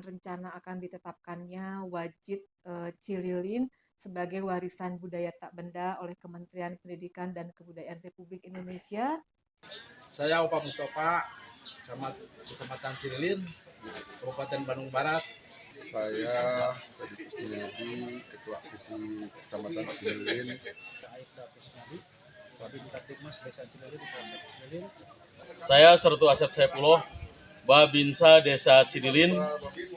rencana akan ditetapkannya wajib Cililin sebagai warisan budaya tak benda oleh Kementerian Pendidikan dan Kebudayaan Republik Indonesia. Saya Opa Mustafa, Kecamatan Cililin, Kabupaten Bandung Barat. Saya Teddy Kusniyadi, Ketua Visi Kecamatan Cililin. Saya Sertu Asep Saipullah, Babinsa Desa Cililin.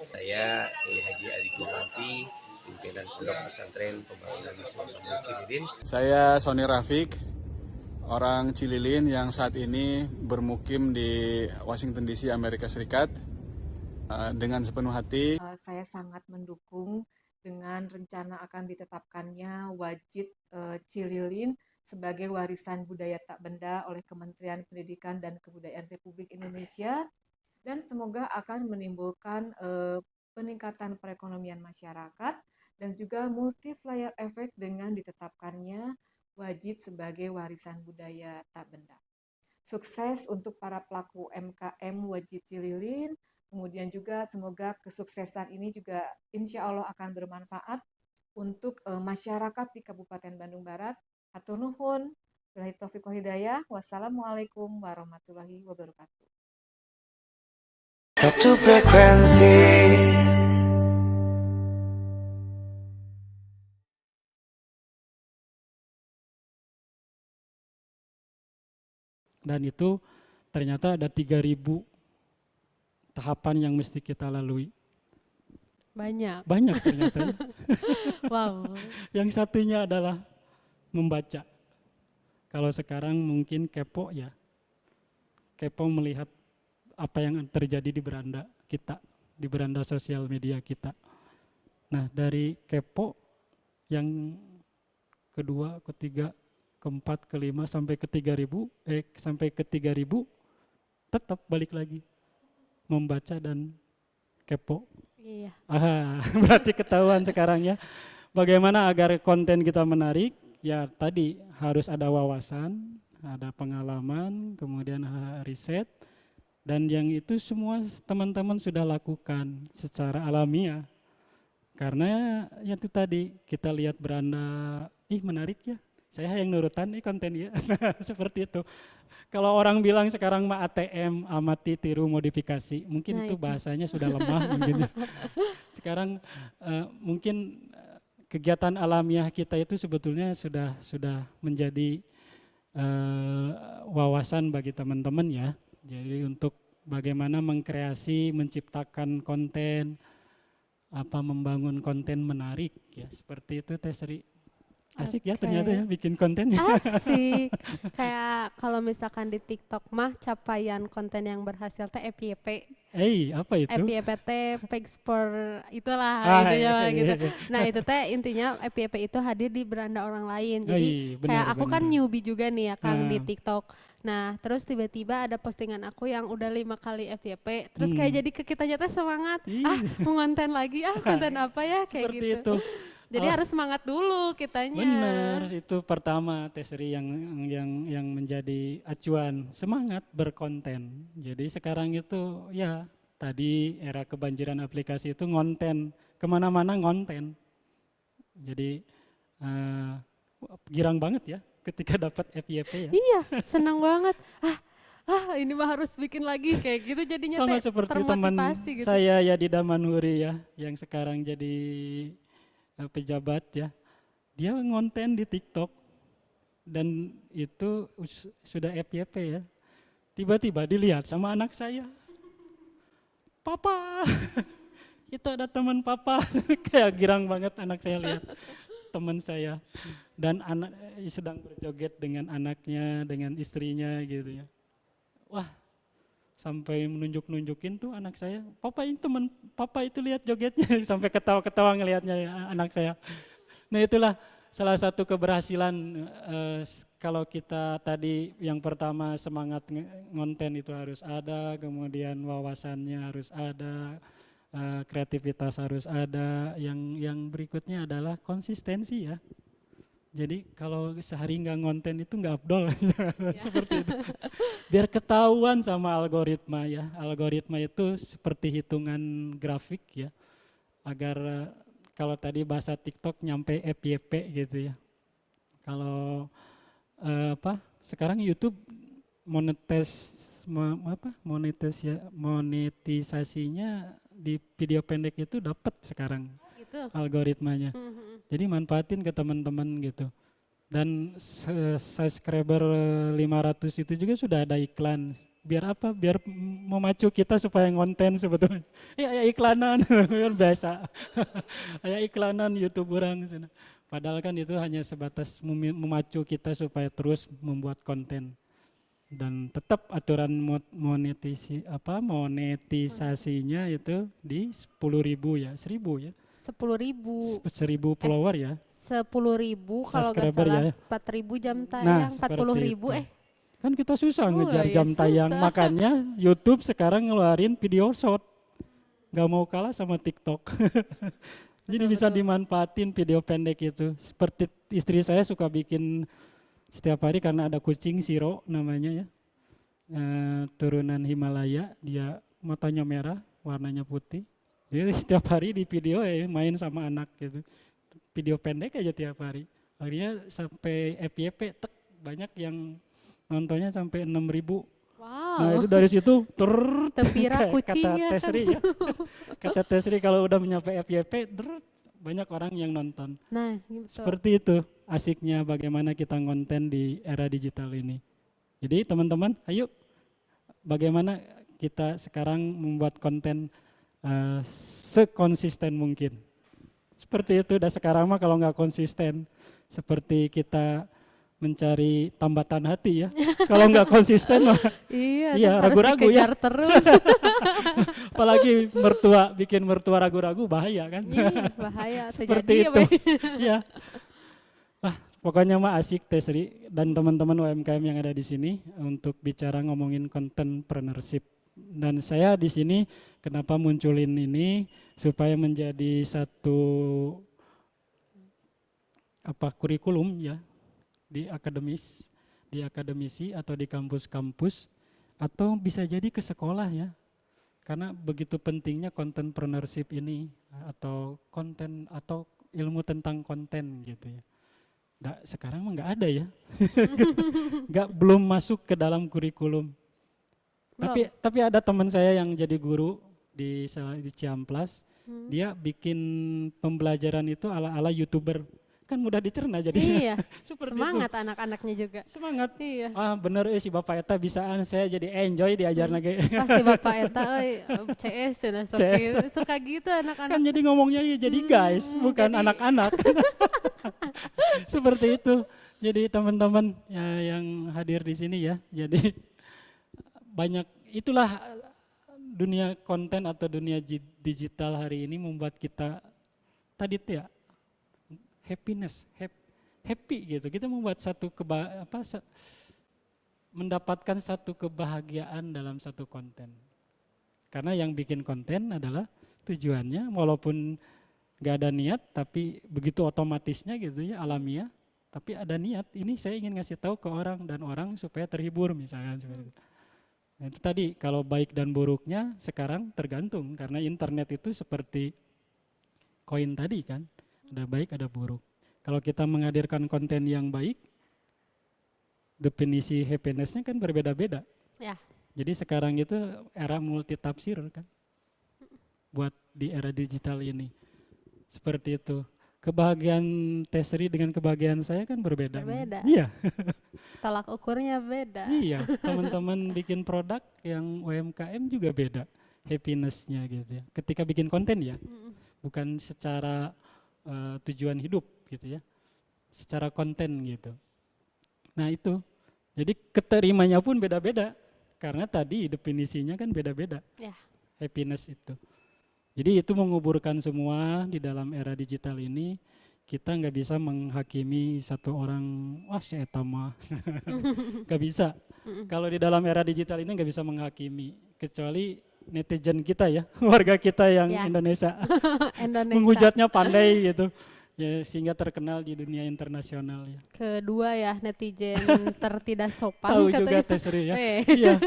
Saya Haji Ali Gumanti, pimpinan Pondok Pesantren Pembangunan Muslim Cililin. Saya Sony Rafiq, orang Cililin yang saat ini bermukim di Washington DC, Amerika Serikat. Dengan sepenuh hati, saya sangat mendukung dengan rencana akan ditetapkannya wajib Cililin sebagai warisan budaya tak benda oleh Kementerian Pendidikan dan Kebudayaan Republik Indonesia, dan semoga akan menimbulkan peningkatan perekonomian masyarakat dan juga multiplier efek dengan ditetapkannya wajib sebagai warisan budaya tak benda. Sukses untuk para pelaku UMKM wajib Cililin. Kemudian juga semoga kesuksesan ini juga insya Allah akan bermanfaat untuk masyarakat di Kabupaten Bandung Barat. Hatur nuhun. Billahi taufiq wal hidayah. Wassalamualaikum warahmatullahi wabarakatuh. Satu frekuensi. Dan itu ternyata ada 3.000 tahapan yang mesti kita lalui. Banyak Ternyata. wow. Yang satunya adalah membaca. Kalau sekarang mungkin kepo ya. Kepo melihat apa yang terjadi di beranda kita, di beranda sosial media kita. Nah, dari kepo yang kedua, ketiga, keempat, kelima sampai ke 3.000 tetap balik lagi membaca dan kepo. Iya. Berarti ketahuan sekarang ya. Bagaimana agar konten kita menarik? Ya tadi harus ada wawasan, ada pengalaman, kemudian riset, dan yang itu semua teman-teman sudah lakukan secara alamiah. Karena ya itu tadi kita lihat beranda, menarik ya. Saya yang nurutan konten ya. Seperti itu. Kalau orang bilang sekarang mah ATM, amati, tiru, modifikasi, mungkin itu bahasanya sudah lemah mungkin. Sekarang mungkin kegiatan alamiah kita itu sebetulnya sudah menjadi wawasan bagi teman-teman ya. Jadi untuk bagaimana mengkreasi, menciptakan konten, membangun konten menarik ya, seperti itu Teh Sri. Asik ya ternyata ya bikin konten ya. Asik. Kayak kalau misalkan di TikTok mah capaian konten yang berhasil teh FYP. Apa itu? FYP teh page for itulah gitu. Nah, itu teh intinya FYP itu hadir di beranda orang lain. Jadi kayak aku kan newbie juga nih ya kan di TikTok. Nah, terus tiba-tiba ada postingan aku yang udah 5 kali FYP, terus kayak jadi ke kitanya teh semangat, mau konten lagi, konten apa ya kayak seperti gitu. itu. Jadi harus semangat dulu kitanya. Benar, itu pertama Teh Sri yang menjadi acuan, semangat berkonten. Jadi sekarang itu ya tadi era kebanjiran aplikasi itu ngonten, kemana-mana ngonten. Jadi girang banget ya ketika dapat FYP ya. Iya, senang banget. Ini mah harus bikin lagi kayak gitu jadinya sama seperti teman gitu. saya ya di Damanhuri ya, yang sekarang jadi pejabat ya, dia ngonten di TikTok dan itu sudah FYP ya. Tiba-tiba dilihat sama anak saya, Papa, itu ada teman Papa, kayak girang banget anak saya lihat teman saya dan anak sedang berjoget dengan anaknya, dengan istrinya gitu ya. Wah, sampai menunjukin tuh anak saya, Papa ini teman Papa itu lihat jogetnya, sampai ketawa-ketawa ngelihatnya ya, anak saya. Nah itulah salah satu keberhasilan kalau kita tadi yang pertama semangat ngonten itu harus ada, kemudian wawasannya harus ada, kreativitas harus ada, yang berikutnya adalah konsistensi ya. Jadi kalau sehari nggak ngonten itu nggak afdol. Seperti itu. Biar ketahuan sama algoritma ya. Algoritma itu seperti hitungan grafik ya. Agar kalau tadi bahasa TikTok nyampe FYP gitu ya. Kalau sekarang YouTube monetisasinya di video pendek itu dapat sekarang Gitu. algoritmanya. Jadi manfaatin ke teman-teman gitu. Dan subscriber 500 itu juga sudah ada iklan. Biar apa? Biar memacu kita supaya ngonten sebetulnya. Ya iklanan, biar biasa. Ya iklanan YouTube orang. Padahal kan itu hanya sebatas memacu kita supaya terus membuat konten. Dan tetap aturan monetisasinya itu di 10.000 ya, 1.000 ya. 10.000. 1.000 follower ya. 10.000 kalau nggak Subscriber salah, ya. 4.000 jam Nah, tayang, seperti 40.000 itu. Kan kita susah ngejar iya, jam tayang, susah. makanya YouTube sekarang ngeluarin video short. Gak mau kalah sama TikTok. Jadi bisa dimanfaatin video pendek itu. Seperti istri saya suka bikin setiap hari karena ada kucing Siro namanya ya. Turunan Himalaya, dia matanya merah, warnanya putih. Dia setiap hari di video main sama anak gitu. Video pendek aja tiap hari. Akhirnya sampai FYP banyak yang nontonnya sampai 6.000. Wow. Nah itu dari situ Tepira kata kucingnya kan. Tesri ya. Kata Tesri kalau udah nyampe FYP banyak orang yang nonton. Nah, gitu. Seperti itu asiknya bagaimana kita ngonten di era digital ini. Jadi teman-teman, ayo bagaimana kita sekarang membuat konten sekonsisten mungkin. Seperti itu, dan sekarang mah kalau nggak konsisten, seperti kita mencari tambatan hati ya. Kalau nggak konsisten mah Iya, harus ragu-ragu ya. dikejar terus. Apalagi bikin mertua ragu-ragu bahaya kan. Iya, bahaya. Seperti Terjadi itu. Iya. Wah, pokoknya mah asik Tesri dan teman-teman UMKM yang ada di sini untuk bicara ngomongin entrepreneurship. Dan saya di sini kenapa munculin ini supaya menjadi satu kurikulum ya di akademisi atau di kampus-kampus atau bisa jadi ke sekolah ya. Karena begitu pentingnya entrepreneurship ini atau konten atau ilmu tentang konten gitu ya. Sekarang mah nggak ada ya. Belum masuk ke dalam kurikulum. Tapi ada teman saya yang jadi guru di Ciamplas, dia bikin pembelajaran itu ala-ala YouTuber. Kan mudah dicerna jadi. Iya. Seperti Semangat itu. anak-anaknya juga. Semangat. Iya. Bener si Bapak Eta bisaan saya jadi enjoy diajar lagi. Pasti Bapak Eta CS suka gitu anak-anak. Kan jadi ngomongnya jadi guys, bukan anak-anak. Seperti itu. Jadi teman-teman yang hadir di sini ya, jadi banyak itulah dunia konten atau dunia digital hari ini membuat kita tadi ya happiness, happy gitu. Kita membuat mendapatkan satu kebahagiaan dalam satu konten. Karena yang bikin konten adalah tujuannya walaupun gak ada niat tapi begitu otomatisnya gitu ya alamiah. Tapi ada niat, ini saya ingin ngasih tahu ke orang dan orang supaya terhibur misalkan seperti itu. Nah, itu tadi kalau baik dan buruknya sekarang tergantung karena internet itu seperti koin tadi kan, ada baik ada buruk. Kalau kita menghadirkan konten yang baik, definisi happiness-nya kan berbeda-beda. Ya. Jadi sekarang itu era multitafsir kan, buat di era digital ini. Seperti itu. Kebahagiaan Tesri dengan kebahagiaan saya kan berbeda. Berbeda. Iya. Tolak ukurnya beda. Iya, teman-teman bikin produk yang UMKM juga beda happiness-nya gitu ya. Ketika bikin konten ya, bukan secara tujuan hidup gitu ya, secara konten gitu. Nah itu, jadi keterimanya pun beda-beda karena tadi definisinya kan beda-beda. Ya. Happiness itu. Jadi itu menguburkan semua di dalam era digital ini. Kita nggak bisa menghakimi satu orang, wah si eta mah, nggak bisa. Kalau di dalam era digital ini nggak bisa menghakimi, kecuali netizen kita ya, warga kita yang Indonesia, menghujatnya pandai gitu. Ya, sehingga terkenal di dunia internasional ya. Kedua ya, netizen tertidak sopan Tahu katanya. juga Teh Sri ya. Weh. Iya,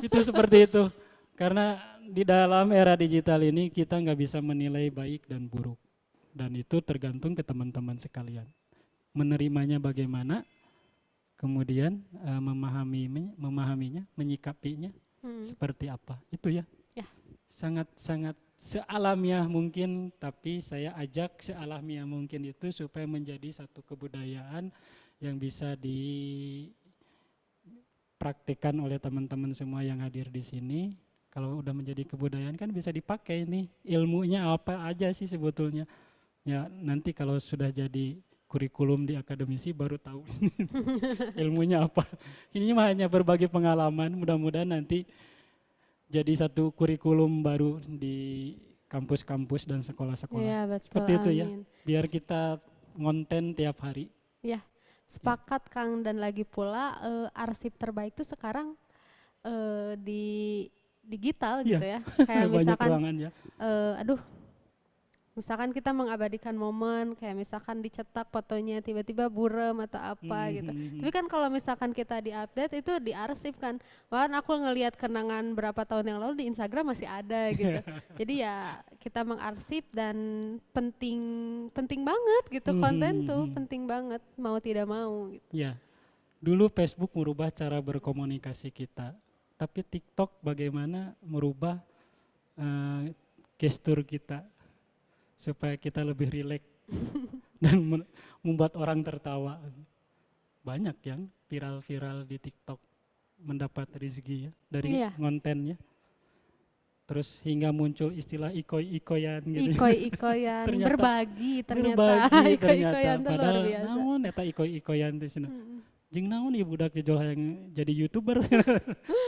itu seperti itu. Karena di dalam era digital ini kita nggak bisa menilai baik dan buruk. Dan itu tergantung ke teman-teman sekalian. Menerimanya bagaimana, kemudian memahaminya, menyikapinya seperti apa. Itu ya. Ya. Sangat-sangat sealamiah mungkin, tapi saya ajak sealamiah mungkin itu supaya menjadi satu kebudayaan yang bisa dipraktikkan oleh teman-teman semua yang hadir di sini. Kalau udah menjadi kebudayaan kan bisa dipakai nih, ilmunya apa aja sih sebetulnya. Ya nanti kalau sudah jadi kurikulum di akademisi baru tahu ilmunya apa. Ini mah hanya berbagi pengalaman, mudah-mudahan nanti jadi satu kurikulum baru di kampus-kampus dan sekolah-sekolah. Iya, betul, Seperti itu ya, amin. biar kita ngonten tiap hari. Ya, sepakat Kang, dan lagi pula arsip terbaik itu sekarang di digital gitu ya. Kayak Banyak misalkan, ruangan ya. misalkan kita mengabadikan momen, kayak misalkan dicetak fotonya tiba-tiba burem atau apa gitu. Tapi kan kalau misalkan kita diupdate itu diarsip kan. Bahkan aku ngelihat kenangan berapa tahun yang lalu di Instagram masih ada gitu. Jadi ya kita mengarsip dan penting banget gitu, konten tuh penting banget mau tidak mau gitu. Ya, dulu Facebook merubah cara berkomunikasi kita, tapi TikTok bagaimana merubah gestur kita supaya kita lebih rileks dan membuat orang tertawa. Banyak yang viral-viral di TikTok mendapat rezeki ya dari kontennya. Terus hingga muncul istilah ikoy-ikoyan gitu. Ikoy-ikoyan, berbagi ternyata. Ikoy-ikoyan itu luar padahal biasa. namun eta ikoy-ikoyan di sini. Jeung naon ieu budak jejol yang jadi YouTuber.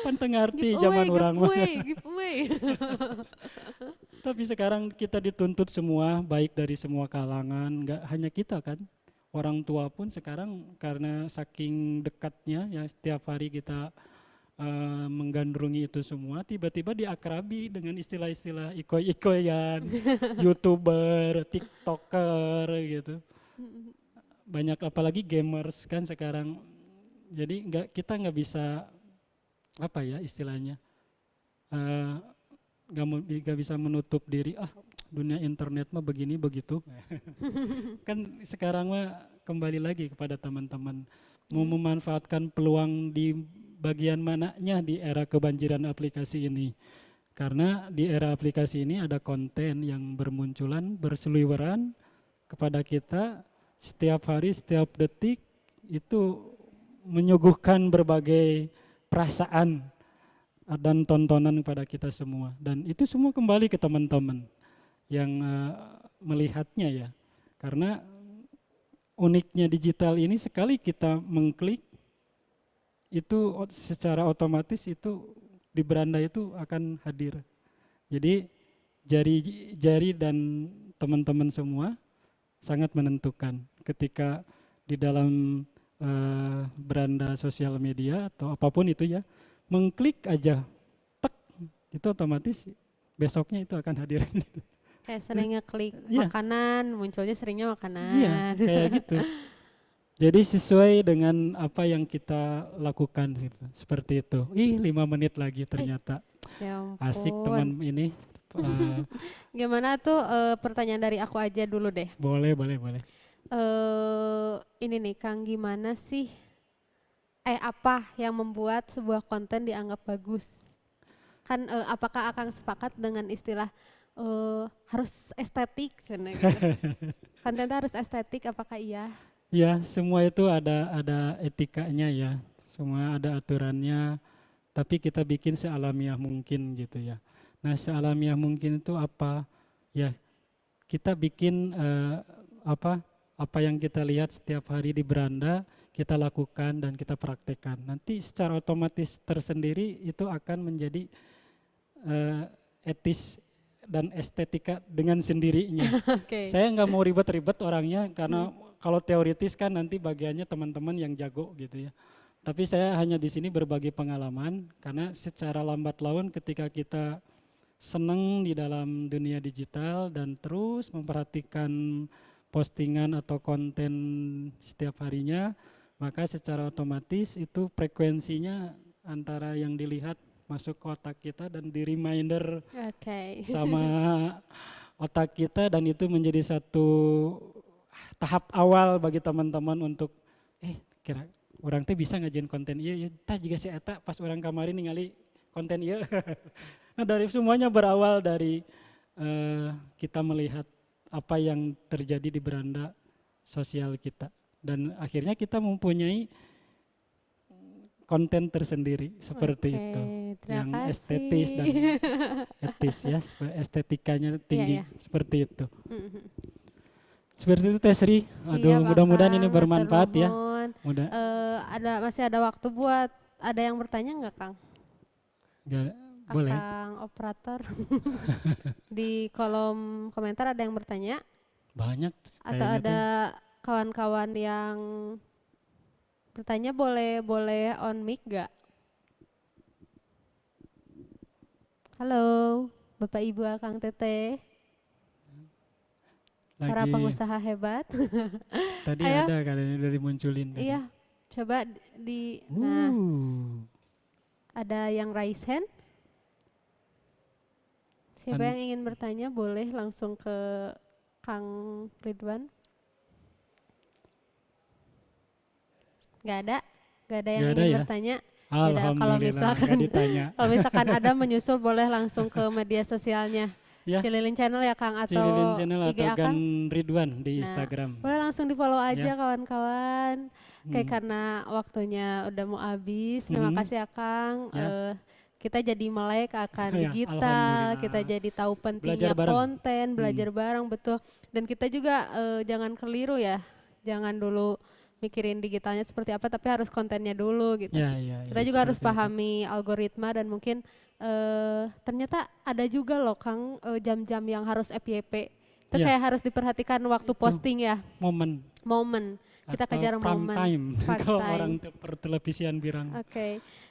Pan teu ngarti zaman urang mah. Giveaway. Tapi sekarang kita dituntut semua, baik dari semua kalangan, nggak hanya kita kan. Orang tua pun sekarang karena saking dekatnya ya setiap hari kita menggandrungi itu semua, tiba-tiba diakrabi dengan istilah-istilah ikoy-ikoyan, YouTuber, TikToker gitu. Banyak apalagi gamers kan sekarang. Jadi kita nggak bisa apa ya istilahnya. Gak bisa menutup diri, dunia internet mah begini begitu. Kan sekarang mah kembali lagi kepada teman-teman mau memanfaatkan peluang di bagian mananya di era kebanjiran aplikasi ini. Karena di era aplikasi ini ada konten yang bermunculan, berseliweran kepada kita setiap hari, setiap detik itu menyuguhkan berbagai perasaan dan tontonan kepada kita semua, dan itu semua kembali ke teman-teman yang melihatnya ya, karena uniknya digital ini sekali kita mengklik itu secara otomatis itu di beranda itu akan hadir. Jadi jari dan teman-teman semua sangat menentukan ketika di dalam beranda sosial media atau apapun itu ya, mengklik aja, tek, itu otomatis besoknya itu akan hadir. Kayak sering ngeklik makanan, munculnya seringnya makanan. Iya, kayak gitu. Jadi sesuai dengan apa yang kita lakukan gitu, seperti itu. 5 menit lagi ternyata. Ya ampun. Asik teman ini. Gimana tuh pertanyaan dari aku aja dulu deh. Boleh. Ini nih Kang, gimana sih apa yang membuat sebuah konten dianggap bagus? Kan apakah Akang sepakat dengan istilah harus estetik gitu. Kontennya harus estetik, apakah iya? Ya, semua itu ada etikanya ya. Semua ada aturannya, tapi kita bikin sealamiah mungkin gitu ya. Nah, sealamiah mungkin itu apa? Ya, kita bikin apa yang kita lihat setiap hari di beranda, kita lakukan dan kita praktekkan. Nanti secara otomatis tersendiri itu akan menjadi etis dan estetika dengan sendirinya. Okay. Saya nggak mau ribet-ribet orangnya karena kalau teoritis kan nanti bagiannya teman-teman yang jago gitu ya. Tapi saya hanya di sini berbagi pengalaman karena secara lambat laun ketika kita senang di dalam dunia digital dan terus memperhatikan postingan atau konten setiap harinya, maka secara otomatis itu frekuensinya antara yang dilihat masuk ke otak kita dan di reminder sama otak kita, dan itu menjadi satu tahap awal bagi teman-teman untuk kira orang teh bisa ngajian konten iya, tah juga si eta pas orang kamari ningali konten iya. Nah dari semuanya berawal dari kita melihat apa yang terjadi di beranda sosial kita, dan akhirnya kita mempunyai konten tersendiri seperti itu, yang estetis dan etis ya, estetikanya tinggi seperti itu. Seperti itu Teh Sri. Aduh, mudah-mudahan ini bermanfaat ya. Masih ada waktu buat ada yang bertanya nggak Kang? Boleh. Kang operator di kolom komentar ada yang bertanya? Banyak. Atau ada kawan-kawan yang bertanya, boleh on mic gak? Halo, Bapak Ibu Akang Teteh, para pengusaha hebat. Tadi ada kali dari munculin. Iya, coba nah, ada yang raise hand. Siapa yang ingin bertanya boleh langsung ke Kang Ridwan. Gak ada yang ingin bertanya. Alhamdulillah, kalau misalkan ada menyusul boleh langsung ke media sosialnya. Cililin Channel ya Kang, atau Cililin Channel IG atau Akang Ridwan di Instagram. Boleh langsung di follow aja kawan-kawan. Kayak karena waktunya udah mau habis. Terima kasih Akang. Kita jadi melek akan digital, kita jadi tahu pentingnya konten, belajar bareng, betul. Dan kita juga jangan keliru ya, jangan dulu mikirin digitalnya seperti apa, tapi harus kontennya dulu gitu. Kita juga harus pahami algoritma, dan mungkin ternyata ada juga loh Kang jam-jam yang harus FYP. Itu kayak harus diperhatikan waktu posting ya. Momen. Kita kejar momen. Time. Kalau orang pertelevisian bilang.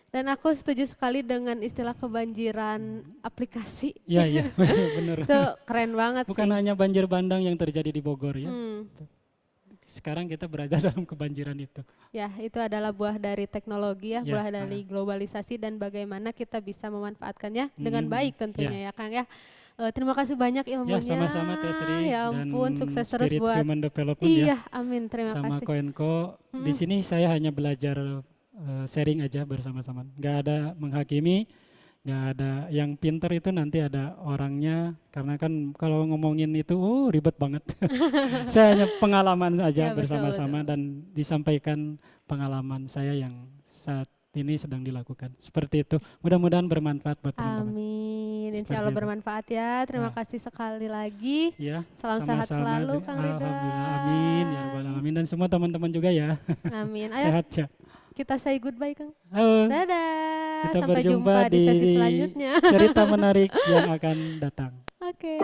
Dan aku setuju sekali dengan istilah kebanjiran aplikasi. Iya, benar. Itu keren banget sih. Bukan hanya banjir bandang yang terjadi di Bogor ya. Sekarang kita berada dalam kebanjiran itu. Ya, itu adalah buah dari teknologi ya, buah dari globalisasi, dan bagaimana kita bisa memanfaatkannya dengan baik tentunya ya Kang ya. Terima kasih banyak ilmunya. Sama-sama Teh Sri. Ya ampun, sukses terus buat Human Development amin, terima kasih. Sama Koenko. Di sini saya hanya belajar sharing aja bersama-sama. Nggak ada menghakimi, nggak ada yang pinter itu nanti ada orangnya, karena kan kalau ngomongin itu ribet banget. Saya hanya pengalaman aja bersama-sama dan disampaikan pengalaman saya yang saat ini sedang dilakukan. Seperti itu. Mudah-mudahan bermanfaat buat teman-teman. Amin. Insya Allah bermanfaat ya. Terima kasih sekali lagi. Salam sehat selalu Kang Ridwan. Alhamdulillah. Amin. Ya Rabbal Alamin. Dan semua teman-teman juga ya. Amin. Ayo sehat ya. Kita say goodbye Kang. Dadah. Kita sampai jumpa di sesi selanjutnya. Cerita menarik yang akan datang. Oke.